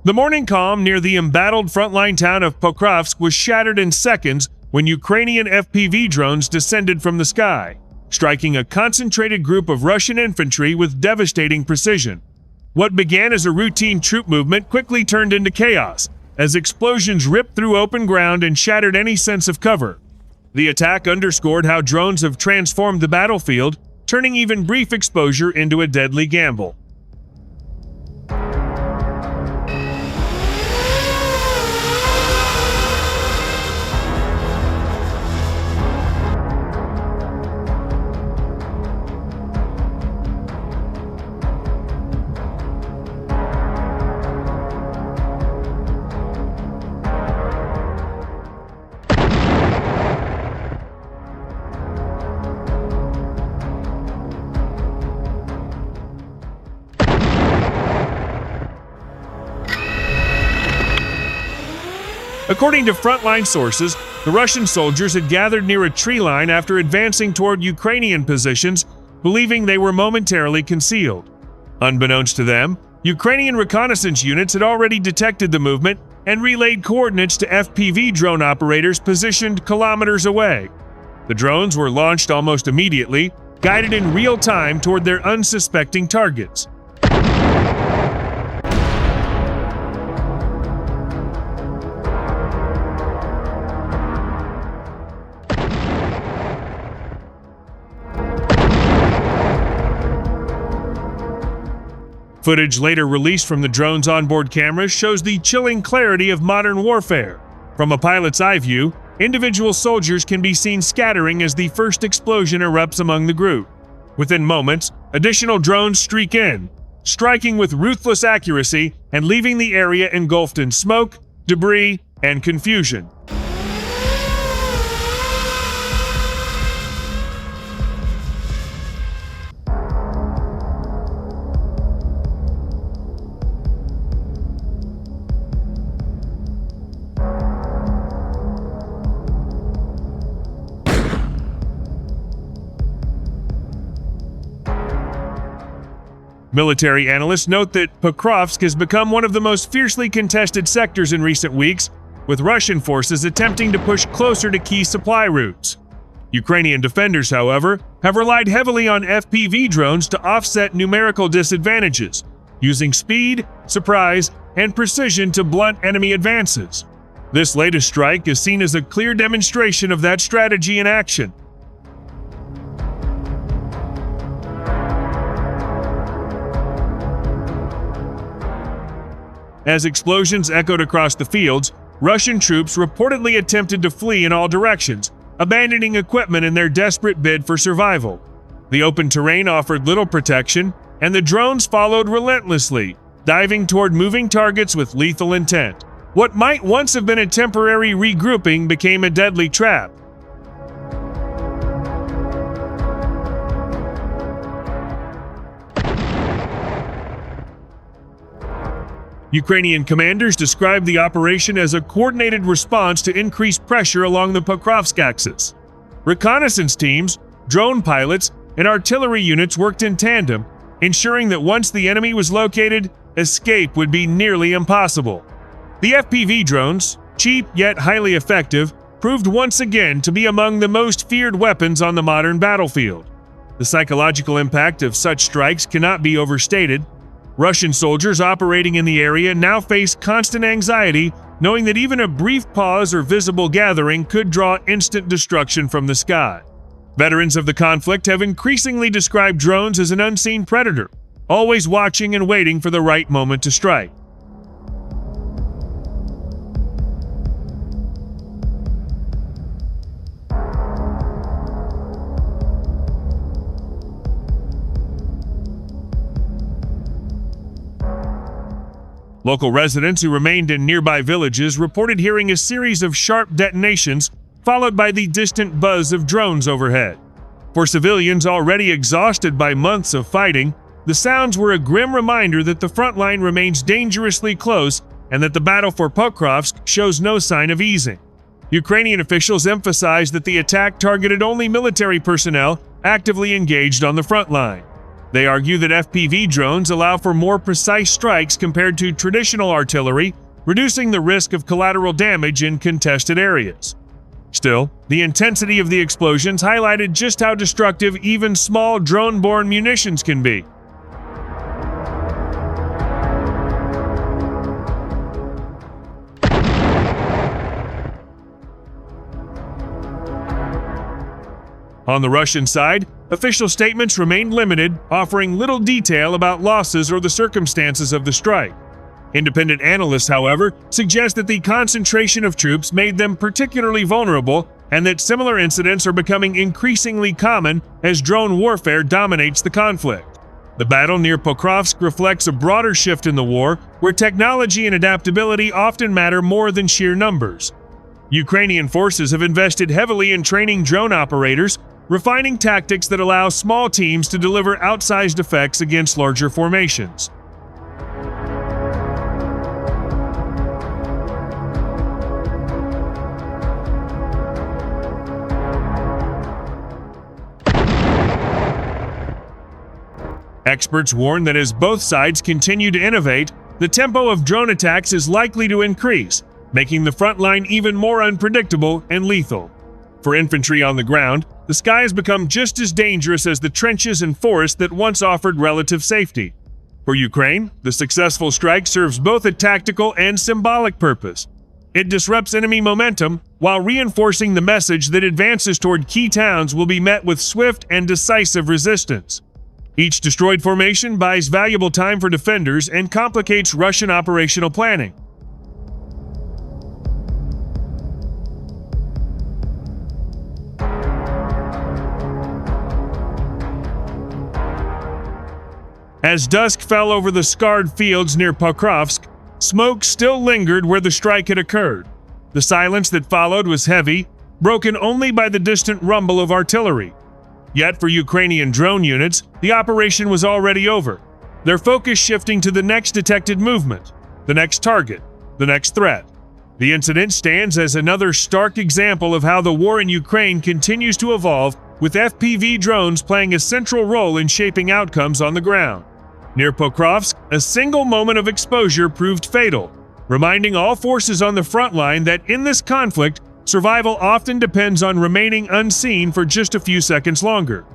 The morning calm near the embattled frontline town of Pokrovsk was shattered in seconds when Ukrainian FPV drones descended from the sky, striking a concentrated group of Russian infantry with devastating precision. What began as a routine troop movement quickly turned into chaos, as explosions ripped through open ground and shattered any sense of cover. The attack underscored how drones have transformed the battlefield, turning even brief exposure into a deadly gamble. According to frontline sources, the Russian soldiers had gathered near a tree line after advancing toward Ukrainian positions, believing they were momentarily concealed. Unbeknownst to them, Ukrainian reconnaissance units had already detected the movement and relayed coordinates to FPV drone operators positioned kilometers away. The drones were launched almost immediately, guided in real time toward their unsuspecting targets. Footage later released from the drone's onboard cameras shows the chilling clarity of modern warfare. From a pilot's eye view, individual soldiers can be seen scattering as the first explosion erupts among the group. Within moments, additional drones streak in, striking with ruthless accuracy and leaving the area engulfed in smoke, debris, and confusion. Military analysts note that Pokrovsk has become one of the most fiercely contested sectors in recent weeks, with Russian forces attempting to push closer to key supply routes. Ukrainian defenders, however, have relied heavily on FPV drones to offset numerical disadvantages, using speed, surprise, and precision to blunt enemy advances. This latest strike is seen as a clear demonstration of that strategy in action. As explosions echoed across the fields, Russian troops reportedly attempted to flee in all directions, abandoning equipment in their desperate bid for survival. The open terrain offered little protection, and the drones followed relentlessly, diving toward moving targets with lethal intent. What might once have been a temporary regrouping became a deadly trap. Ukrainian commanders described the operation as a coordinated response to increased pressure along the Pokrovsk axis. Reconnaissance teams, drone pilots, and artillery units worked in tandem, ensuring that once the enemy was located, escape would be nearly impossible. The FPV drones, cheap yet highly effective, proved once again to be among the most feared weapons on the modern battlefield. The psychological impact of such strikes cannot be overstated. Russian soldiers operating in the area now face constant anxiety, knowing that even a brief pause or visible gathering could draw instant destruction from the sky. Veterans of the conflict have increasingly described drones as an unseen predator, always watching and waiting for the right moment to strike. Local residents who remained in nearby villages reported hearing a series of sharp detonations, followed by the distant buzz of drones overhead. For civilians already exhausted by months of fighting, the sounds were a grim reminder that the front line remains dangerously close and that the battle for Pokrovsk shows no sign of easing. Ukrainian officials emphasized that the attack targeted only military personnel actively engaged on the front line. They argue that FPV drones allow for more precise strikes compared to traditional artillery, reducing the risk of collateral damage in contested areas. Still, the intensity of the explosions highlighted just how destructive even small drone-borne munitions can be. On the Russian side, official statements remained limited, offering little detail about losses or the circumstances of the strike. Independent analysts, however, suggest that the concentration of troops made them particularly vulnerable and that similar incidents are becoming increasingly common as drone warfare dominates the conflict. The battle near Pokrovsk reflects a broader shift in the war, where technology and adaptability often matter more than sheer numbers. Ukrainian forces have invested heavily in training drone operators, refining tactics that allow small teams to deliver outsized effects against larger formations. Experts warn that as both sides continue to innovate, the tempo of drone attacks is likely to increase, making the front line even more unpredictable and lethal. For infantry on the ground, the sky has become just as dangerous as the trenches and forests that once offered relative safety. For Ukraine, the successful strike serves both a tactical and symbolic purpose. It disrupts enemy momentum while reinforcing the message that advances toward key towns will be met with swift and decisive resistance. Each destroyed formation buys valuable time for defenders and complicates Russian operational planning. As dusk fell over the scarred fields near Pokrovsk, smoke still lingered where the strike had occurred. The silence that followed was heavy, broken only by the distant rumble of artillery. Yet for Ukrainian drone units, the operation was already over, their focus shifting to the next detected movement, the next target, the next threat. The incident stands as another stark example of how the war in Ukraine continues to evolve, with FPV drones playing a central role in shaping outcomes on the ground. Near Pokrovsk, a single moment of exposure proved fatal, reminding all forces on the front line that in this conflict, survival often depends on remaining unseen for just a few seconds longer.